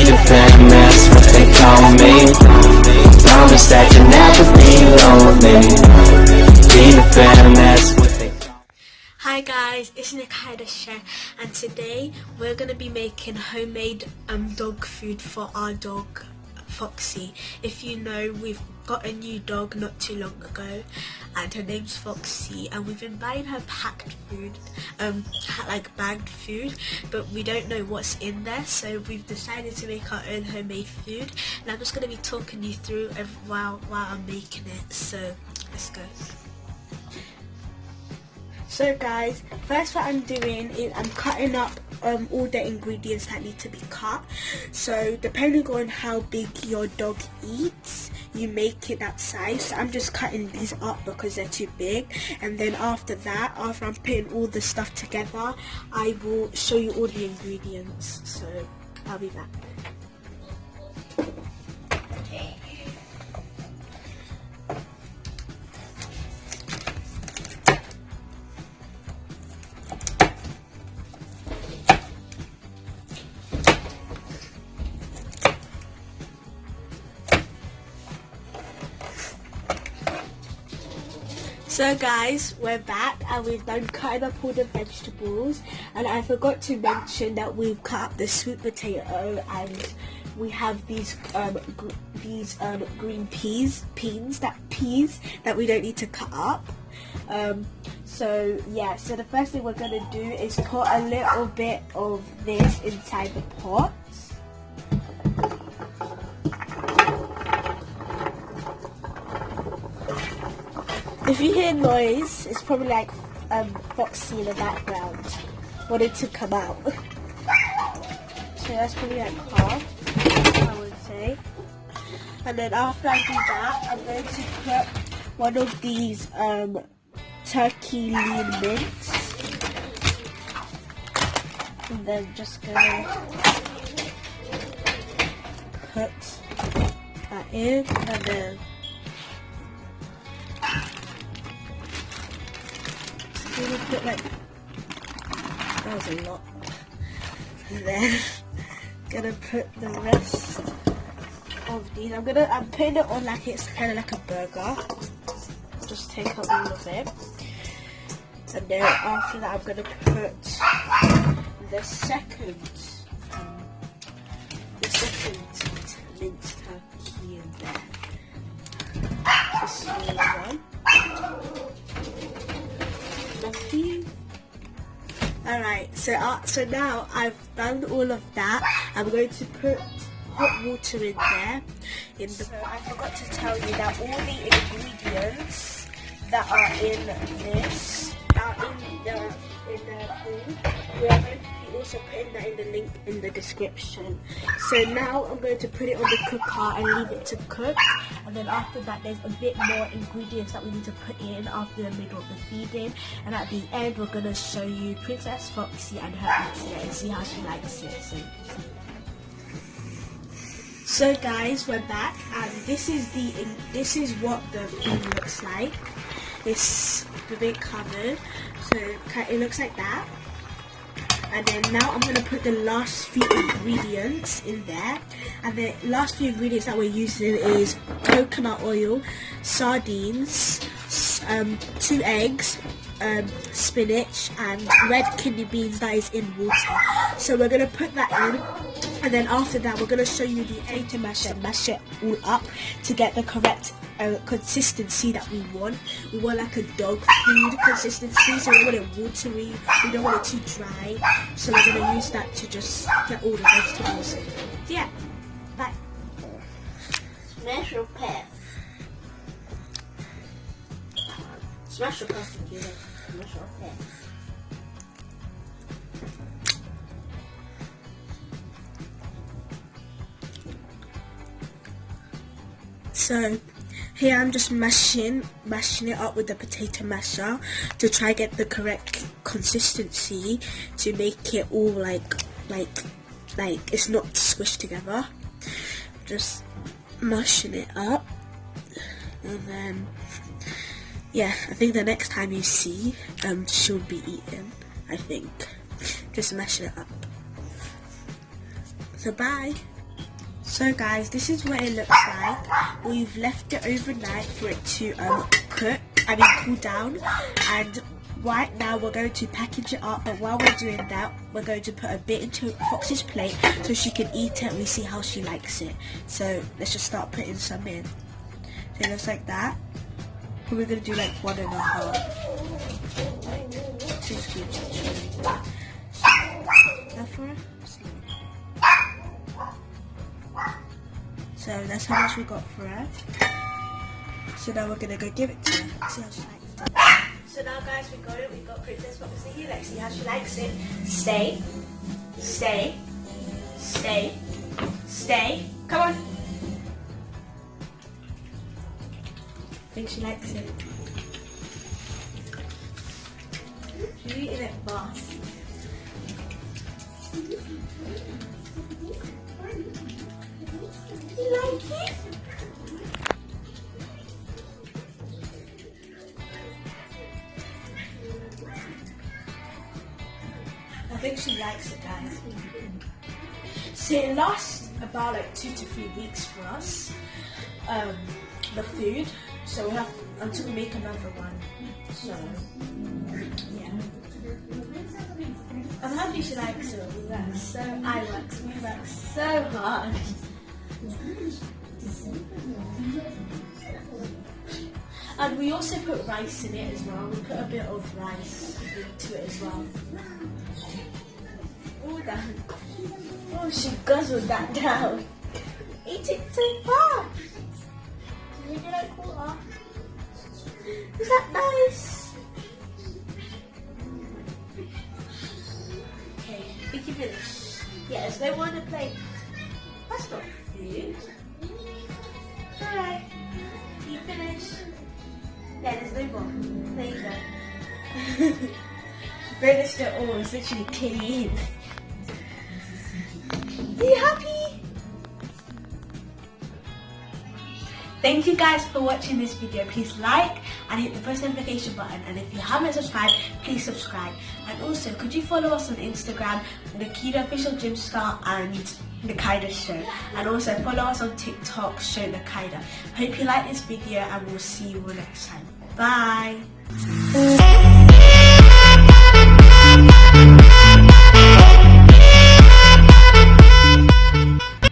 Peter Pan, that's what they call me. Promise that you'll never be lonely. Peter Pan, that's what they call me. Hi guys, it's Nikita Share, and today we're going to be making homemade dog food for our dog Foxy. If you know, we've got a new dog not too long ago and her name's Foxy, and we've been buying her packed food, like bagged food, but we don't know what's in there, so we've decided to make our own homemade food, and I'm just going to be talking you through while I'm making it, so let's go. So guys, first what I'm doing is I'm cutting up all the ingredients that need to be cut. So depending on how big your dog eats, you make it that size. So I'm just cutting these up because they're too big, and then after that, after I'm putting all the stuff together, I will show you all the ingredients. So I'll be back. Okay. So guys, we're back and we've done cutting up all the vegetables, and I forgot to mention that we've cut up the sweet potato, and we have these green peas that we don't need to cut up. So yeah, so the first thing we're gonna do is put a little bit of this inside the pot. If you hear noise, it's probably like Foxy in the background wanted to come out. So that's probably like half, I would say. And then after I do that, I'm going to put one of these turkey lean mints, and then just gonna put that in, and then put like, that was a lot, and then gonna put the rest of these. I'm putting it on like it's kind of like a burger. Just take up all of it, and then after that I'm gonna put the second minced turkey in there. The small one. Alright, so now I've done all of that. I'm going to put hot water in there. So I forgot to tell you that all the ingredients that are in this are in the food. We are going to be also putting that in the link in the description. So now I'm going to put it on the cooker and leave it to cook. And then after that, there's a bit more ingredients that we need to put in after the middle of the feeding. And at the end, we're going to show you Princess Foxy and her eating it and see how she likes it. So guys, we're back, and this is what the food looks like. It's a bit covered, so it looks like that. And then now I'm going to put the last few ingredients in there. And the last few ingredients that we're using is coconut oil, sardines, 2 eggs, spinach, and red kidney beans that is in water. So we're going to put that in. And then after that, we're going to show you the potato masher and mash it all up to get the correct consistency that we want. We want like a dog food consistency, so we don't want it watery, we don't want it too dry. So we're going to use that to just get all the vegetables in. Yeah, bye. Smash your pet. Smash your pet. Smash your pet. So here I'm just mashing it up with the potato masher to try get the correct consistency to make it all like it's not squished together. Just mashing it up, and then yeah, I think the next time you see she'll be eaten, I think. Just mash it up. So bye. So guys, this is what it looks like. We've left it overnight for it to cool down, and right now we're going to package it up. But while we're doing that, we're going to put a bit into Fox's plate so she can eat it and we see how she likes it. So let's just start putting some in. So it looks like that. And we're going to do like 1.5. Like 2 scoops actually. That for her? So that's how much we got for her. So now we're gonna go give it to her. See how she likes it. So now guys, we got it. We got Princess Fox here. Let's see how she likes it. Stay. Stay. Stay. Stay. Come on. I think she likes it. She's eating it fast. You like it? I think she likes it, guys. So it lasts about like 2 to 3 weeks for us, the food. So we have until we make another one. So yeah, I'm happy she likes it. We work so hard. And we also put rice in it as well. We put a bit of rice into it as well. Oh, she guzzled that down. Eat it so fast. Would you like water? Is that nice? Okay, think you finish. Yeah, there's no more on the plate. That's not food. Alright, you finish. Yeah, there's no more. There you go. Finished it all. It's literally clean. Are you happy? Thank you guys for watching this video. Please like and hit the post notification button, and if you haven't subscribed, please subscribe. And also, could you follow us on Instagram, Nikita Official Gym Star and Nakaida Show, and also follow us on TikTok, Show Nakaida. Hope you like this video, and we'll see you all next time. Bye.